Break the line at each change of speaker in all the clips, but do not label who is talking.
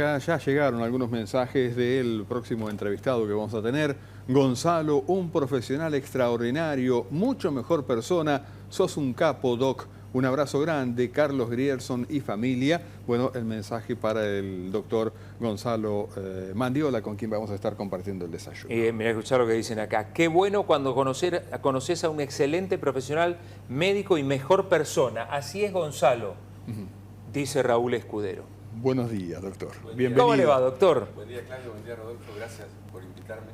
Acá ya llegaron algunos mensajes del próximo entrevistado que vamos a tener. Gonzalo, un profesional extraordinario, mucho mejor persona, sos un capo, Doc. Un abrazo grande, Carlos Grierson y familia. Bueno, el mensaje para el doctor Gonzalo Mandiola, con quien vamos a estar compartiendo el desayuno.
Mira, escuchar lo que dicen acá. Qué bueno cuando conoces a un excelente profesional médico y mejor persona. Así es Gonzalo, dice Raúl Escudero.
Buenos días, doctor.
Bienvenido. ¿Cómo le va, doctor?
Buen día, Claudio. Buen día, Rodolfo. Gracias por invitarme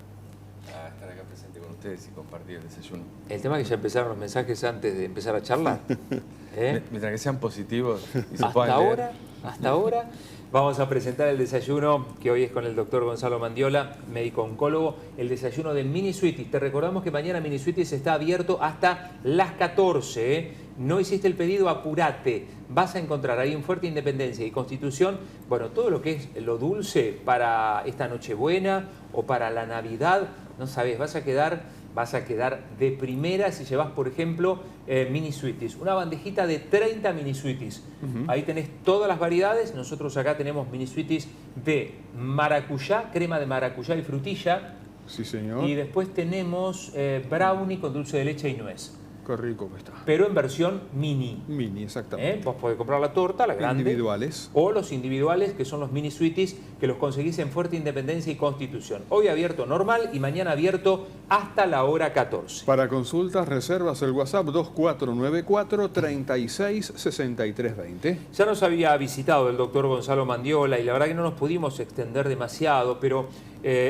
a estar acá presente con ustedes y compartir el desayuno.
El tema es que ya empezaron los mensajes antes de empezar a charlar.
Mientras que sean positivos y se
Hasta
puedan leer.
hasta ahora, vamos a presentar el desayuno que hoy es con el doctor Gonzalo Mandiola, médico oncólogo, el desayuno de Mini Sweeties. Te recordamos que mañana Mini Sweeties está abierto hasta las 14, ¿eh? No hiciste el pedido, apurate. Vas a encontrar ahí en Fuerte Independencia y Constitución, bueno, todo lo que es lo dulce para esta Nochebuena o para la Navidad. No sabes, vas a quedar de primera si llevas, por ejemplo, Mini Sweeties. Una bandejita de 30 Mini Sweeties. Ahí tenés todas las variedades. Nosotros acá tenemos Mini Sweeties de maracuyá, crema de maracuyá y frutilla.
Sí, señor.
Y después tenemos brownie con dulce de leche y nuez.
Qué rico que está.
Pero en versión mini.
Mini, exactamente.
Vos podés comprar la torta, la grande.
Individuales.
O los individuales, que son los Mini Sweeties, que los conseguís en Fuerte Independencia y Constitución. Hoy abierto normal y mañana abierto hasta la hora 14.
Para consultas, reservas, el WhatsApp 2494-366320.
Ya nos había visitado el doctor Gonzalo Mandiola y la verdad que no nos pudimos extender demasiado, pero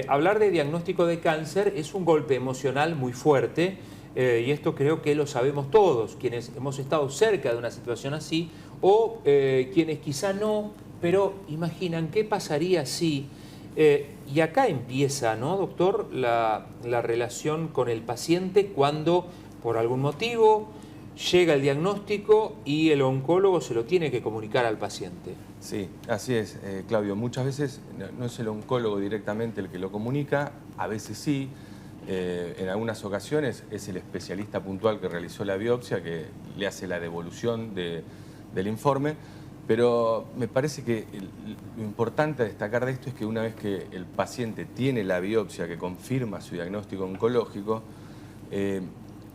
hablar de diagnóstico de cáncer es un golpe emocional muy fuerte. Y esto creo que lo sabemos todos, quienes hemos estado cerca de una situación así, o quienes quizá no, pero imaginan qué pasaría si... y acá empieza, ¿no, doctor?, la relación con el paciente cuando, por algún motivo, llega el diagnóstico y el oncólogo se lo tiene que comunicar al paciente.
Sí, así es, Claudio. Muchas veces no es el oncólogo directamente el que lo comunica, a veces sí. En algunas ocasiones es el especialista puntual que realizó la biopsia que le hace la devolución del informe, pero me parece que lo importante a destacar de esto es que una vez que el paciente tiene la biopsia que confirma su diagnóstico oncológico,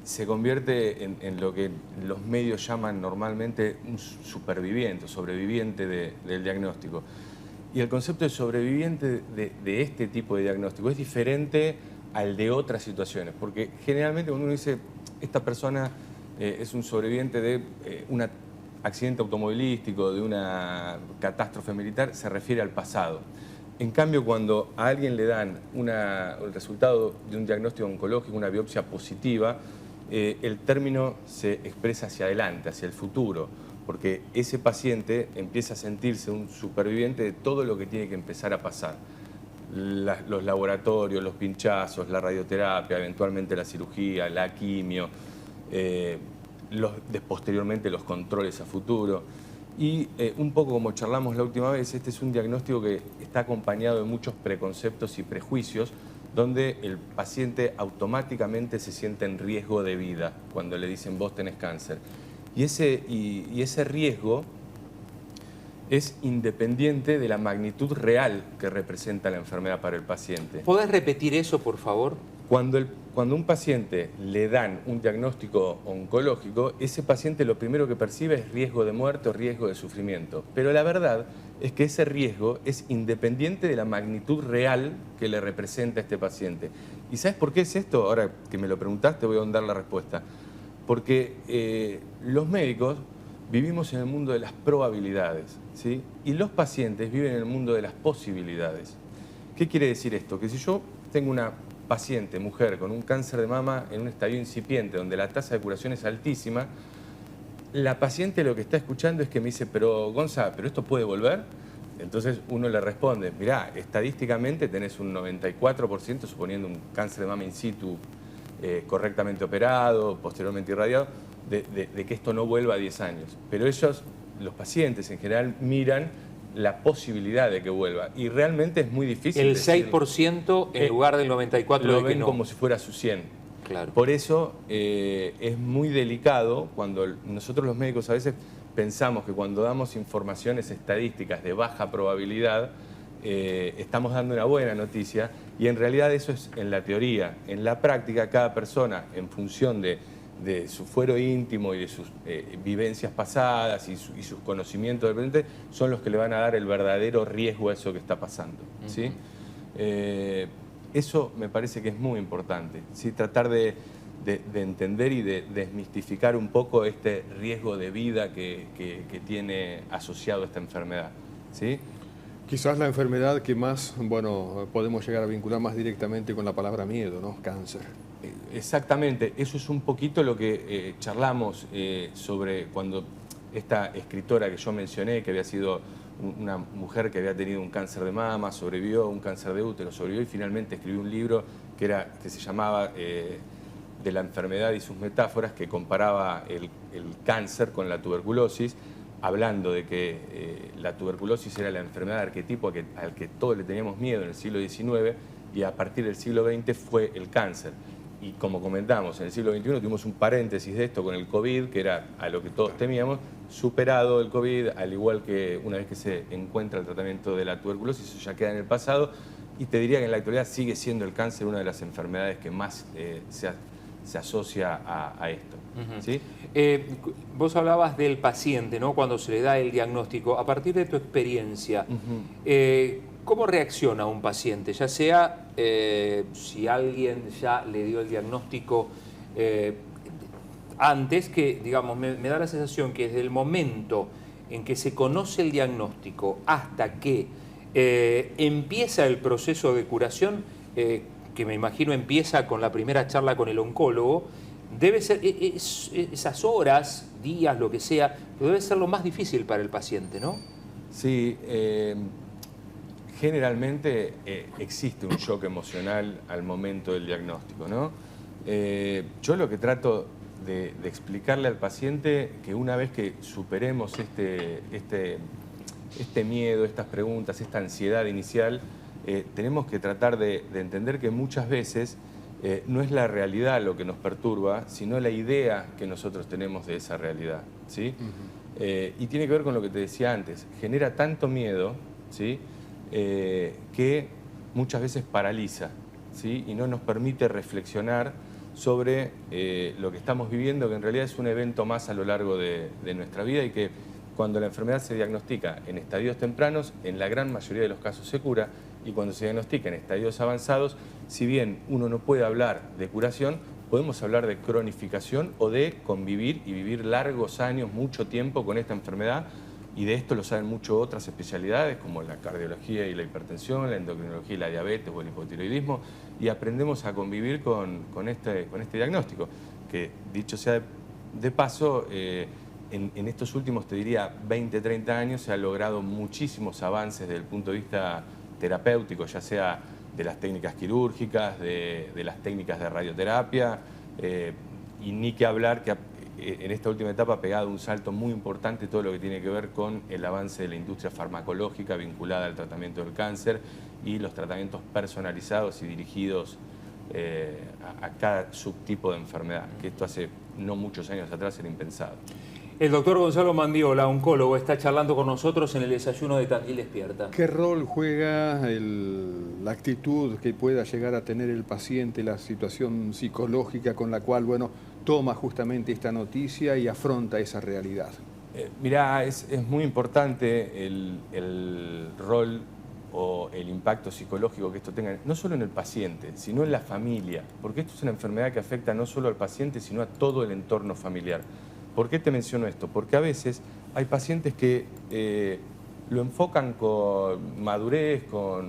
se convierte en lo que los medios llaman normalmente un superviviente o sobreviviente del diagnóstico. Y el concepto de sobreviviente de este tipo de diagnóstico es diferente al de otras situaciones, porque generalmente cuando uno dice esta persona es un sobreviviente de un accidente automovilístico, de una catástrofe militar, se refiere al pasado. En cambio, cuando a alguien le dan el resultado de un diagnóstico oncológico, una biopsia positiva, el término se expresa hacia adelante, hacia el futuro, porque ese paciente empieza a sentirse un superviviente de todo lo que tiene que empezar a pasar. Los laboratorios, los pinchazos, la radioterapia, eventualmente la cirugía, la quimio, posteriormente los controles a futuro. Y un poco como charlamos la última vez, este es un diagnóstico que está acompañado de muchos preconceptos y prejuicios, donde el paciente automáticamente se siente en riesgo de vida cuando le dicen vos tenés cáncer. Y ese riesgo es independiente de la magnitud real que representa la enfermedad para el paciente.
¿Podés repetir eso, por favor?
Cuando a un paciente le dan un diagnóstico oncológico, ese paciente lo primero que percibe es riesgo de muerte o riesgo de sufrimiento. Pero la verdad es que ese riesgo es independiente de la magnitud real que le representa a este paciente. ¿Y sabes por qué es esto? Ahora que me lo preguntaste voy a dar la respuesta. Porque los médicos vivimos en el mundo de las probabilidades, ¿sí? Y los pacientes viven en el mundo de las posibilidades. ¿Qué quiere decir esto? Que si yo tengo una paciente, mujer, con un cáncer de mama en un estadio incipiente, donde la tasa de curación es altísima, la paciente lo que está escuchando es que me dice, pero Gonza, ¿pero esto puede volver? Entonces uno le responde, mirá, estadísticamente tenés un 94%, suponiendo un cáncer de mama in situ correctamente operado, posteriormente irradiado, de que esto no vuelva a 10 años. Pero ellos, los pacientes en general, miran la posibilidad de que vuelva. Y realmente es muy difícil.
El 6% en lugar del 94%
lo
de que
ven
no.
como si fuera su 100.
Claro.
Por eso es muy delicado cuando nosotros los médicos a veces pensamos que cuando damos informaciones estadísticas de baja probabilidad, estamos dando una buena noticia y en realidad eso es en la teoría. En la práctica, cada persona, en función de su fuero íntimo y de sus vivencias pasadas y sus conocimientos del presente, son los que le van a dar el verdadero riesgo a eso que está pasando, ¿sí? Eso me parece que es muy importante, ¿sí? Tratar de entender y de desmistificar un poco este riesgo de vida que tiene asociado esta enfermedad, ¿sí?
Quizás la enfermedad que más, bueno, podemos llegar a vincular más directamente con la palabra miedo, ¿no? Cáncer.
Exactamente, eso es un poquito lo que charlamos sobre cuando esta escritora que yo mencioné, que había sido una mujer que había tenido un cáncer de mama, sobrevivió, un cáncer de útero, sobrevivió y finalmente escribió un libro que se llamaba De la enfermedad y sus metáforas, que comparaba el cáncer con la tuberculosis, hablando de que la tuberculosis era la enfermedad de arquetipo al que todos le teníamos miedo en el siglo XIX y a partir del siglo XX fue el cáncer. Y como comentamos, en el siglo XXI tuvimos un paréntesis de esto con el COVID, que era a lo que todos temíamos, superado el COVID, al igual que una vez que se encuentra el tratamiento de la tuberculosis, eso ya queda en el pasado, y te diría que en la actualidad sigue siendo el cáncer una de las enfermedades que más se asocia a esto. ¿Sí?
Vos hablabas del paciente, ¿no? Cuando se le da el diagnóstico. A partir de tu experiencia, ¿cómo reacciona un paciente? Ya sea si alguien ya le dio el diagnóstico antes, que digamos, me da la sensación que desde el momento en que se conoce el diagnóstico hasta que empieza el proceso de curación, que me imagino empieza con la primera charla con el oncólogo, debe ser esas horas, días, lo que sea, pero debe ser lo más difícil para el paciente, ¿no?
Sí, generalmente existe un shock emocional al momento del diagnóstico, ¿no? Yo lo que trato de explicarle al paciente que una vez que superemos este miedo, estas preguntas, esta ansiedad inicial, tenemos que tratar de entender que muchas veces no es la realidad lo que nos perturba, sino la idea que nosotros tenemos de esa realidad, ¿sí? Y tiene que ver con lo que te decía antes, genera tanto miedo, ¿sí? Que muchas veces paraliza, ¿sí? Y no nos permite reflexionar sobre lo que estamos viviendo, que en realidad es un evento más a lo largo de nuestra vida y que cuando la enfermedad se diagnostica en estadios tempranos, en la gran mayoría de los casos se cura, y cuando se diagnostica en estadios avanzados, si bien uno no puede hablar de curación, podemos hablar de cronificación o de convivir y vivir largos años, mucho tiempo con esta enfermedad, y de esto lo saben mucho otras especialidades como la cardiología y la hipertensión, la endocrinología y la diabetes o el hipotiroidismo, y aprendemos a convivir con este diagnóstico, que dicho sea de paso, en estos últimos, te diría, 20, 30 años se han logrado muchísimos avances desde el punto de vista terapéutico, ya sea de las técnicas quirúrgicas, de las técnicas de radioterapia, y ni que hablar que en esta última etapa ha pegado un salto muy importante todo lo que tiene que ver con el avance de la industria farmacológica vinculada al tratamiento del cáncer y los tratamientos personalizados y dirigidos a cada subtipo de enfermedad, que esto hace no muchos años atrás era impensado.
El doctor Gonzalo Mandiola, oncólogo, está charlando con nosotros en el desayuno de Tandil Despierta.
¿Qué rol juega la actitud que pueda llegar a tener el paciente, la situación psicológica con la cual, bueno, toma justamente esta noticia y afronta esa realidad?
Mirá, es muy importante el rol o el impacto psicológico que esto tenga, no solo en el paciente, sino en la familia, porque esto es una enfermedad que afecta no solo al paciente, sino a todo el entorno familiar. ¿Por qué te menciono esto? Porque a veces hay pacientes que lo enfocan con madurez, lo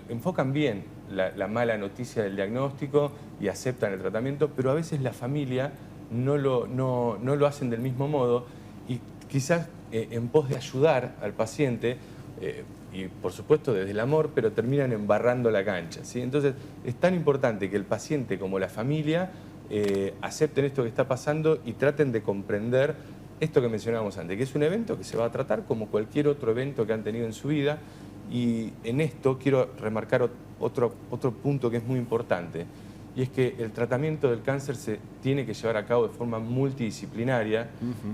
enfocan bien la mala noticia del diagnóstico y aceptan el tratamiento, pero a veces la familia no lo hacen del mismo modo y quizás en pos de ayudar al paciente, y por supuesto desde el amor, pero terminan embarrando la cancha, ¿sí? Entonces es tan importante que el paciente como la familia acepten esto que está pasando y traten de comprender esto que mencionábamos antes, que es un evento que se va a tratar como cualquier otro evento que han tenido en su vida. Y en esto quiero remarcar otro punto que es muy importante. y es que el tratamiento del cáncer se tiene que llevar a cabo de forma multidisciplinaria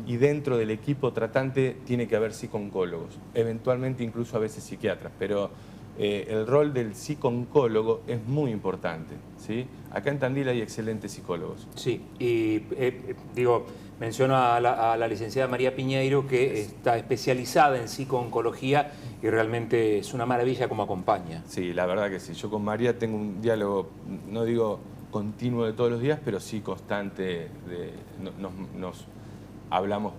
y dentro del equipo tratante tiene que haber psico-oncólogos, eventualmente incluso a veces psiquiatras, pero el rol del psico-oncólogo es muy importante, ¿sí? Acá en Tandil hay excelentes psicólogos.
Sí, y digo, menciono a la licenciada María Piñeiro, que está especializada en psico-oncología y realmente es una maravilla como acompaña.
Sí, la verdad que sí. Yo con María tengo un diálogo, no digo continuo de todos los días, pero sí constante. Nos hablamos.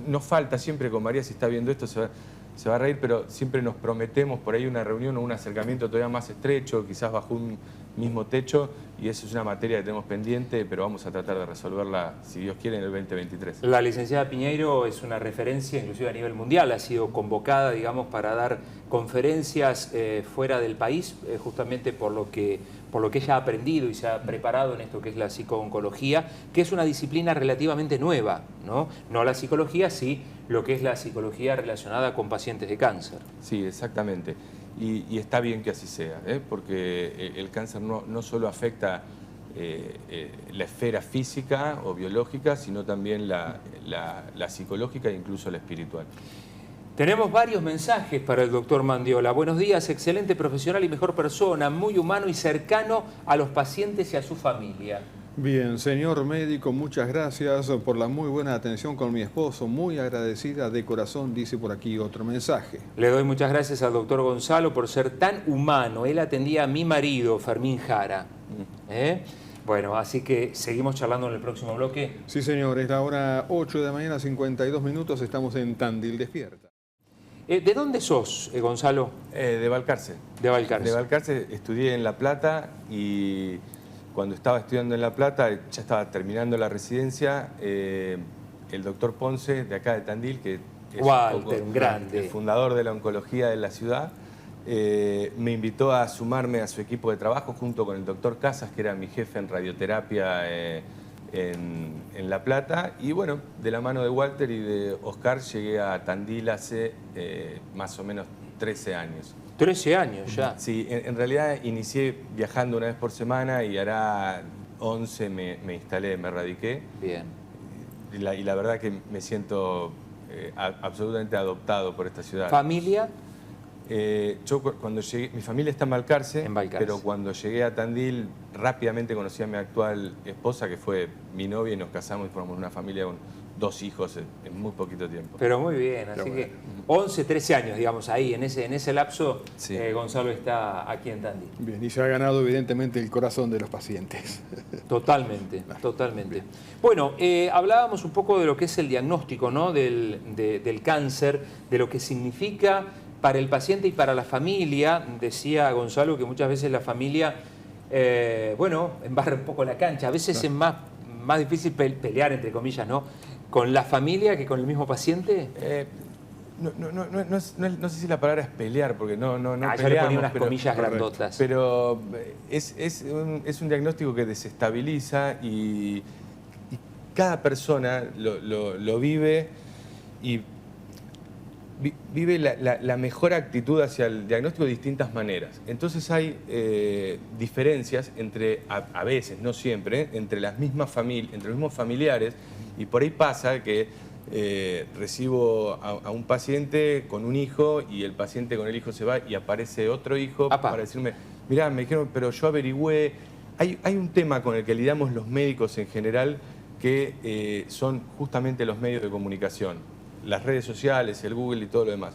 Nos falta siempre con María, si está viendo esto, se va a reír, pero siempre nos prometemos por ahí una reunión o un acercamiento todavía más estrecho, quizás bajo un mismo techo, y eso es una materia que tenemos pendiente, pero vamos a tratar de resolverla, si Dios quiere, en el 2023.
La licenciada Piñeiro es una referencia inclusive a nivel mundial, ha sido convocada, digamos, para dar conferencias fuera del país, justamente por lo que ella ha aprendido y se ha preparado en esto que es la psico-oncología, que es una disciplina relativamente nueva, ¿no? No la psicología, sí lo que es la psicología relacionada con pacientes de cáncer.
Sí, exactamente. Y está bien que así sea, porque el cáncer no solo afecta la esfera física o biológica, sino también la psicológica e incluso la espiritual.
Tenemos varios mensajes para el doctor Mandiola. Buenos días, excelente profesional y mejor persona, muy humano y cercano a los pacientes y a su familia.
Bien, señor médico, muchas gracias por la muy buena atención con mi esposo. Muy agradecida de corazón, dice por aquí otro mensaje.
Le doy muchas gracias al doctor Gonzalo por ser tan humano. Él atendía a mi marido, Fermín Jara. Bueno, así que seguimos charlando en el próximo bloque.
Sí, señor, es la hora 8 de la mañana, 52 minutos. Estamos en Tandil Despierta.
¿De dónde sos, Gonzalo?
De Balcarce.
De Balcarce.
De Balcarce, estudié en La Plata y cuando estaba estudiando en La Plata, ya estaba terminando la residencia, el doctor Ponce, de acá de Tandil, que es
un grande,
el fundador de la oncología de la ciudad, me invitó a sumarme a su equipo de trabajo junto con el doctor Casas, que era mi jefe en radioterapia en La Plata. Y bueno, de la mano de Walter y de Oscar llegué a Tandil hace más o menos 13 años.
13 años ya.
Sí, en realidad inicié viajando una vez por semana y hará 11 me instalé, me radiqué.
Bien.
Y la verdad que me siento absolutamente adoptado por esta ciudad.
¿Familia?
Yo cuando llegué, mi familia está en Balcarce, pero cuando llegué a Tandil rápidamente conocí a mi actual esposa, que fue mi novia, y nos casamos y formamos una familia con 2 hijos en muy poquito tiempo.
Pero muy bien, así que 11, 13 años, digamos, ahí, en ese lapso, sí. Gonzalo está aquí en Tandil.
Bien, y se ha ganado evidentemente el corazón de los pacientes.
Totalmente, totalmente. Bueno, hablábamos un poco de lo que es el diagnóstico, ¿no? del cáncer, de lo que significa para el paciente y para la familia. Decía Gonzalo que muchas veces la familia, embarra un poco la cancha. A veces es más difícil pelear, entre comillas, ¿no? ¿Con la familia que con el mismo paciente?
No sé si la palabra es pelear, porque no peleamos.
Yo le ponía unas comillas grandotas.
Pero es un diagnóstico que desestabiliza y cada persona lo vive y vive la mejor actitud hacia el diagnóstico de distintas maneras. Entonces hay diferencias entre, a veces, no siempre, entre las mismas familias, entre los mismos familiares, y por ahí pasa que recibo a un paciente con un hijo y el paciente con el hijo se va y aparece otro hijo para decirme, mirá, me dijeron, pero yo averigüé. Hay un tema con el que lidiamos los médicos en general que son justamente los medios de comunicación. Las redes sociales, el Google y todo lo demás.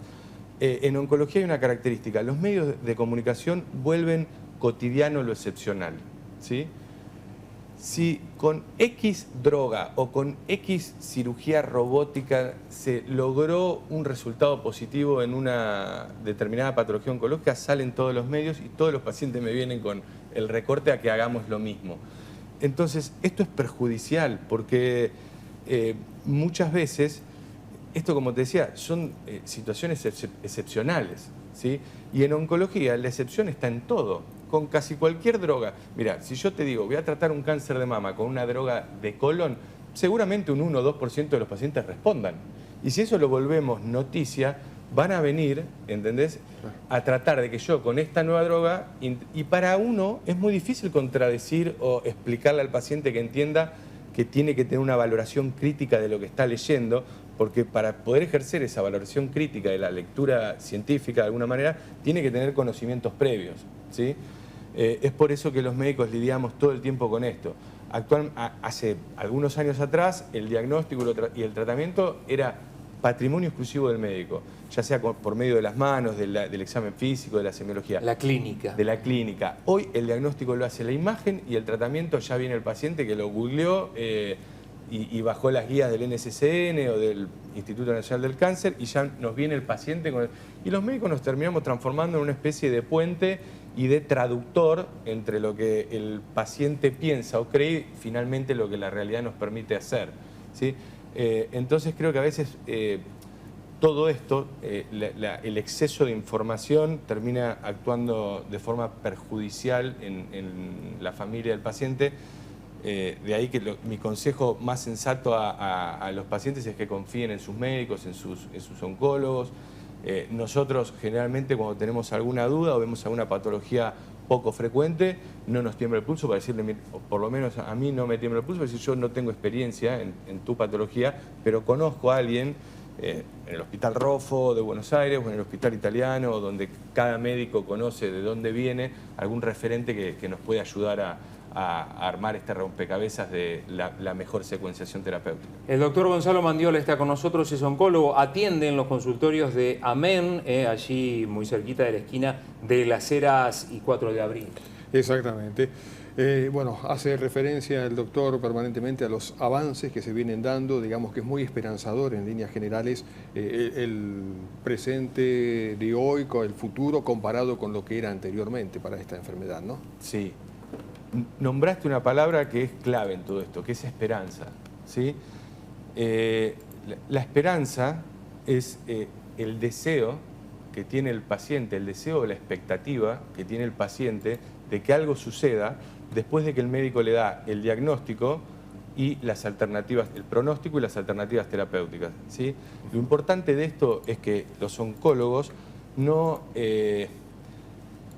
En oncología hay una característica, los medios de comunicación vuelven cotidiano lo excepcional, ¿sí? Si con X droga o con X cirugía robótica se logró un resultado positivo en una determinada patología oncológica, salen todos los medios y todos los pacientes me vienen con el recorte a que hagamos lo mismo. Entonces, esto es perjudicial porque muchas veces, esto como te decía, son situaciones excepcionales, ¿sí? Y en oncología la excepción está en todo. Con casi cualquier droga. Mira, si yo te digo, voy a tratar un cáncer de mama con una droga de colon, seguramente un 1 o 2% de los pacientes respondan. Y si eso lo volvemos noticia, van a venir, ¿entendés?, a tratar de que yo con esta nueva droga, y para uno es muy difícil contradecir o explicarle al paciente que entienda que tiene que tener una valoración crítica de lo que está leyendo, porque para poder ejercer esa valoración crítica de la lectura científica de alguna manera, tiene que tener conocimientos previos, ¿sí? Es por eso que los médicos lidiamos todo el tiempo con esto. Hace algunos años atrás, el diagnóstico y el tratamiento era patrimonio exclusivo del médico, ya sea por medio de las manos, del examen físico, de la semiología.
La clínica.
De la clínica. Hoy el diagnóstico lo hace la imagen y el tratamiento ya viene el paciente que lo googleó y bajó las guías del NCCN o del Instituto Nacional del Cáncer y ya nos viene el paciente y los médicos nos terminamos transformando en una especie de puente y de traductor entre lo que el paciente piensa o cree y finalmente lo que la realidad nos permite hacer, ¿sí? Entonces creo que a veces todo esto, el exceso de información termina actuando de forma perjudicial en la familia del paciente. De ahí que mi consejo más sensato a los pacientes es que confíen en sus médicos, en sus oncólogos. Nosotros generalmente cuando tenemos alguna duda o vemos alguna patología poco frecuente, no nos tiembla el pulso para decirle, o por lo menos a mí no me tiembla el pulso, para decir yo no tengo experiencia en tu patología, pero conozco a alguien en el Hospital Roffo de Buenos Aires o en el Hospital Italiano, donde cada médico conoce de dónde viene, algún referente que nos puede ayudar a armar este rompecabezas de la mejor secuenciación terapéutica.
El doctor Gonzalo Mandiola está con nosotros, es oncólogo, atiende en los consultorios de Amén, allí muy cerquita de la esquina de Las Heras y 4 de Abril.
Exactamente. Bueno, hace referencia el doctor permanentemente a los avances que se vienen dando, digamos que es muy esperanzador en líneas generales el presente de hoy con el futuro comparado con lo que era anteriormente para esta enfermedad, ¿no?
Sí. Nombraste una palabra que es clave en todo esto, que es esperanza, ¿sí? La esperanza es el deseo que tiene el paciente, el deseo o la expectativa que tiene el paciente de que algo suceda después de que el médico le da el diagnóstico y las alternativas, el pronóstico y las alternativas terapéuticas, ¿sí? Lo importante de esto es que los oncólogos no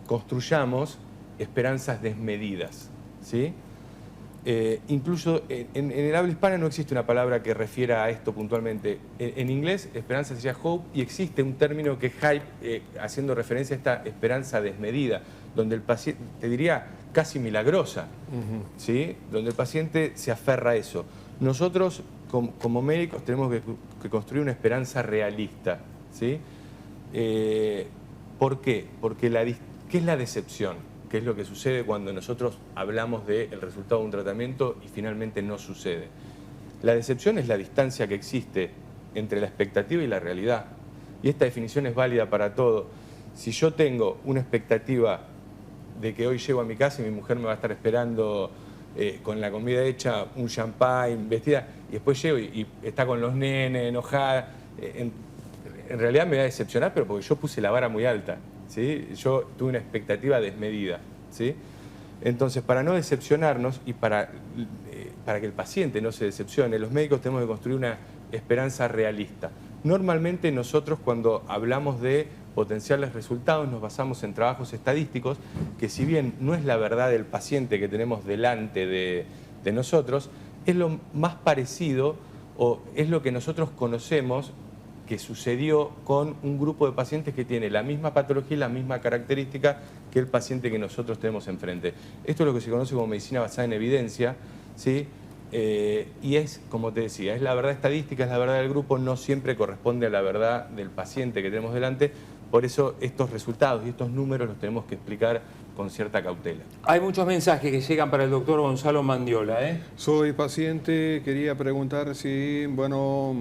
construyamos esperanzas desmedidas, ¿sí? Incluso en el habla hispana no existe una palabra que refiera a esto puntualmente. En inglés, esperanza sería hope, y existe un término que es hype, haciendo referencia a esta esperanza desmedida, donde el paciente, te diría, casi milagrosa, ¿sí? Donde el paciente se aferra a eso. Nosotros, como médicos, tenemos que construir una esperanza realista, ¿sí? ¿Por qué? Porque ¿qué es la decepción? ¿Qué es lo que sucede cuando nosotros hablamos del resultado de un tratamiento y finalmente no sucede? La decepción es la distancia que existe entre la expectativa y la realidad. Y esta definición es válida para todo. Si yo tengo una expectativa de que hoy llego a mi casa y mi mujer me va a estar esperando con la comida hecha, un champán, vestida, y después llego y está con los nenes, enojada, en realidad me va a decepcionar, pero porque yo puse la vara muy alta, ¿sí? Yo tuve una expectativa desmedida, ¿sí? Entonces, para no decepcionarnos y para que el paciente no se decepcione, los médicos tenemos que construir una esperanza realista. Normalmente nosotros, cuando hablamos de potenciales resultados, nos basamos en trabajos estadísticos que, si bien no es la verdad del paciente que tenemos delante de nosotros, es lo más parecido o es lo que nosotros conocemos que sucedió con un grupo de pacientes que tiene la misma patología y la misma característica que el paciente que nosotros tenemos enfrente. Esto es lo que se conoce como medicina basada en evidencia, ¿sí? Y es, como te decía, es la verdad estadística, es la verdad del grupo, no siempre corresponde a la verdad del paciente que tenemos delante. Por eso estos resultados y estos números los tenemos que explicar con cierta cautela.
Hay muchos mensajes que llegan para el doctor Gonzalo Mandiola,
Soy paciente, quería preguntar si, bueno,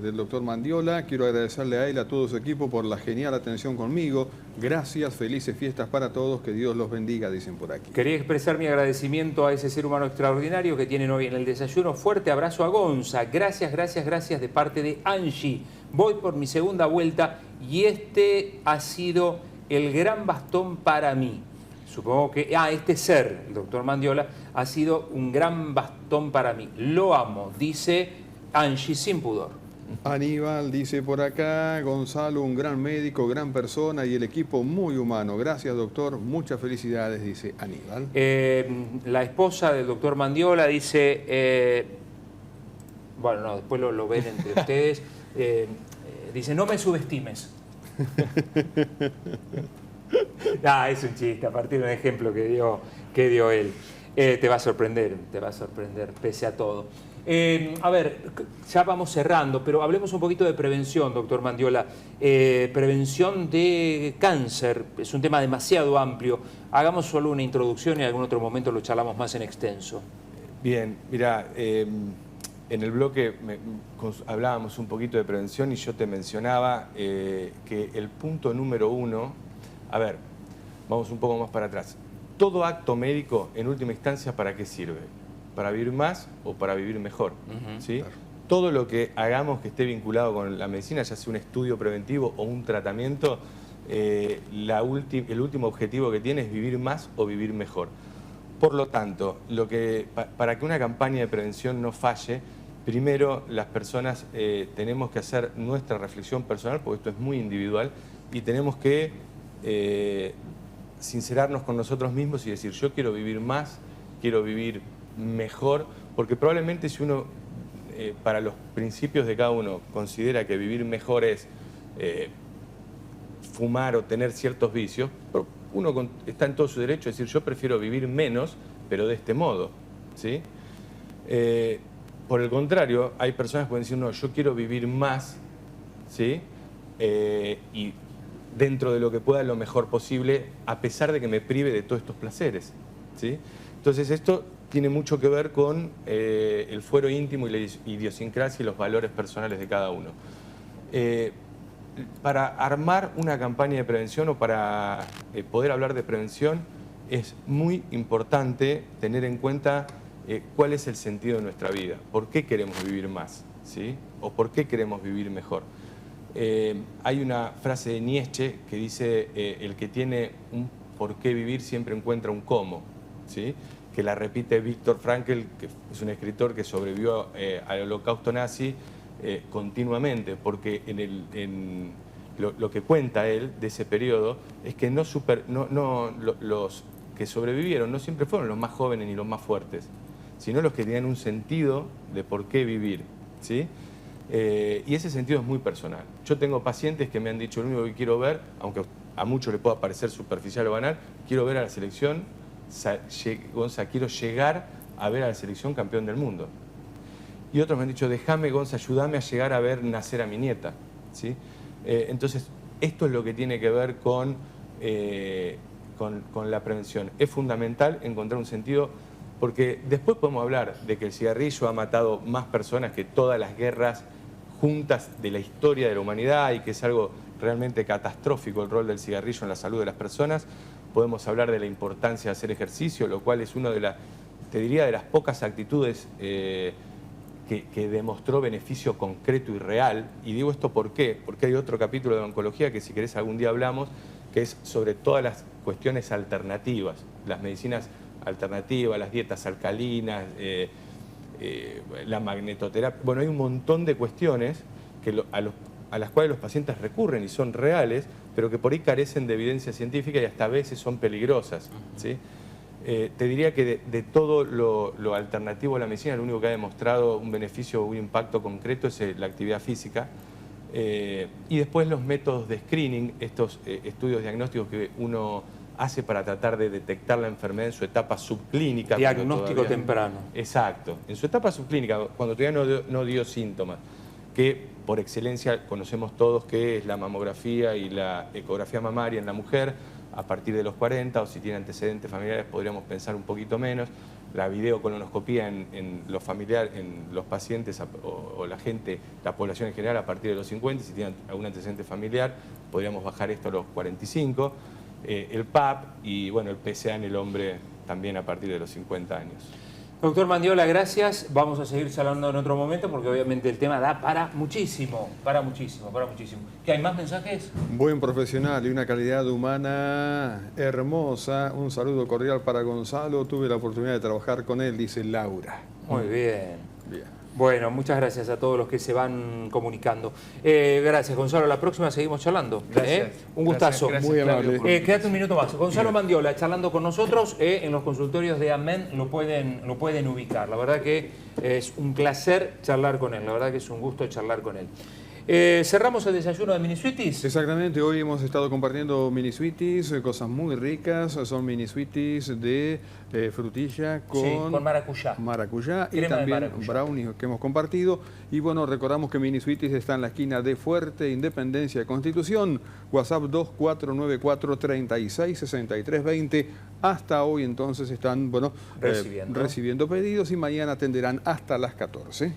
del doctor Mandiola, quiero agradecerle a él, a todo su equipo por la genial atención conmigo. Gracias, felices fiestas para todos, que Dios los bendiga, dicen por aquí.
Quería expresar mi agradecimiento a ese ser humano extraordinario que tienen hoy en el desayuno. Fuerte abrazo a Gonza. Gracias, gracias, gracias de parte de Angie. Voy por mi segunda vuelta y este ha sido el gran bastón para mí. Supongo que, este ser, el doctor Mandiola, ha sido un gran bastón para mí. Lo amo, dice Angie sin pudor.
Aníbal dice por acá, Gonzalo, un gran médico, gran persona y el equipo muy humano. Gracias, doctor. Muchas felicidades, dice Aníbal.
La esposa del doctor Mandiola dice, bueno, no, después lo ven entre ustedes, dice, no me subestimes. Es un chiste, a partir de un ejemplo que dio él. Te va a sorprender, pese a todo. A ver, ya vamos cerrando, pero hablemos un poquito de prevención, doctor Mandiola. Prevención de cáncer, es un tema demasiado amplio. Hagamos solo una introducción y en algún otro momento lo charlamos más en extenso.
Bien, mira, en el bloque hablábamos un poquito de prevención y yo te mencionaba que el punto número 1, a ver, vamos un poco más para atrás. Todo acto médico, en última instancia, ¿para qué sirve? ¿Para vivir más o para vivir mejor? ¿Sí? Claro. Todo lo que hagamos que esté vinculado con la medicina, ya sea un estudio preventivo o un tratamiento, el último objetivo que tiene es vivir más o vivir mejor. Por lo tanto, para que una campaña de prevención no falle, primero las personas tenemos que hacer nuestra reflexión personal, porque esto es muy individual, y tenemos que sincerarnos con nosotros mismos y decir, yo quiero vivir más, quiero vivir mejor, porque probablemente si uno, para los principios de cada uno, considera que vivir mejor es fumar o tener ciertos vicios, uno está en todo su derecho a decir, yo prefiero vivir menos, pero de este modo, ¿sí? Por el contrario, hay personas que pueden decir, no, yo quiero vivir más, ¿sí? Y dentro de lo que pueda lo mejor posible, a pesar de que me prive de todos estos placeres, ¿sí? Entonces esto tiene mucho que ver con el fuero íntimo y la idiosincrasia y los valores personales de cada uno. Para armar una campaña de prevención o para poder hablar de prevención es muy importante tener en cuenta cuál es el sentido de nuestra vida, por qué queremos vivir más, ¿sí? O por qué queremos vivir mejor. Hay una frase de Nietzsche que dice, el que tiene un por qué vivir siempre encuentra un cómo, ¿sí? Que la repite Viktor Frankl, que es un escritor que sobrevivió al holocausto nazi continuamente, porque lo que cuenta él de ese periodo es que los que sobrevivieron no siempre fueron los más jóvenes ni los más fuertes, sino los que tenían un sentido de por qué vivir, ¿sí? Y ese sentido es muy personal. Yo tengo pacientes que me han dicho, lo único que quiero ver, aunque a muchos les pueda parecer superficial o banal, quiero ver a la selección, Gonza, quiero llegar a ver a la selección campeón del mundo. Y otros me han dicho, déjame, Gonza, ayúdame a llegar a ver nacer a mi nieta, ¿sí? Entonces, esto es lo que tiene que ver con la prevención. Es fundamental encontrar un sentido, porque después podemos hablar de que el cigarrillo ha matado más personas que todas las guerras juntas de la historia de la humanidad y que es algo realmente catastrófico el rol del cigarrillo en la salud de las personas. Podemos hablar de la importancia de hacer ejercicio, lo cual es una de las, te diría, de las pocas actitudes que demostró beneficio concreto y real. Y digo esto ¿por qué? Porque hay otro capítulo de oncología que si querés algún día hablamos, que es sobre todas las cuestiones alternativas, las medicinas alternativas, las dietas alcalinas, la magnetoterapia. Bueno, hay un montón de cuestiones que a las cuales los pacientes recurren y son reales, pero que por ahí carecen de evidencia científica y hasta a veces son peligrosas, ¿sí? Te diría que de todo lo alternativo a la medicina, lo único que ha demostrado un beneficio o un impacto concreto es la actividad física. Y después los métodos de screening, estos estudios diagnósticos que uno hace para tratar de detectar la enfermedad en su etapa subclínica.
Diagnóstico temprano.
Exacto. En su etapa subclínica, cuando todavía no dio síntomas, que por excelencia conocemos todos que es la mamografía y la ecografía mamaria en la mujer a partir de los 40, o si tiene antecedentes familiares podríamos pensar un poquito menos, la videocolonoscopía en los familiares, en los pacientes o la gente, la población en general a partir de los 50, si tienen algún antecedente familiar podríamos bajar esto a los 45, el PAP y bueno, el PSA en el hombre también a partir de los 50 años.
Doctor Mandiola, gracias. Vamos a seguir charlando en otro momento porque obviamente el tema da para muchísimo, para muchísimo, para muchísimo. ¿Qué hay más mensajes?
Buen profesional y una calidad humana hermosa. Un saludo cordial para Gonzalo. Tuve la oportunidad de trabajar con él, dice Laura.
Muy bien.
Bien.
Bueno, muchas gracias a todos los que se van comunicando. Gracias, Gonzalo. La próxima seguimos charlando.
Gracias.
Un gustazo.
Gracias,
muy amable.
Claudio, por-
Quédate un minuto más. Gonzalo Mandiola charlando con nosotros en los consultorios de AMEN. Lo pueden ubicar. La verdad que es un placer charlar con él. La verdad que es un gusto charlar con él. Cerramos el desayuno de Mini Sweeties.
Exactamente, hoy hemos estado compartiendo mini sweeties, cosas muy ricas, son mini sweeties de frutilla
con maracuyá.
maracuyá y
Crema de
también
maracuyá.
brownies que hemos compartido. Y bueno, recordamos que mini sweeties está en la esquina de Fuerte, Independencia, Constitución, WhatsApp 2494-366320. Hasta hoy entonces están, bueno,
Recibiendo.
recibiendo pedidos y mañana atenderán hasta las 14.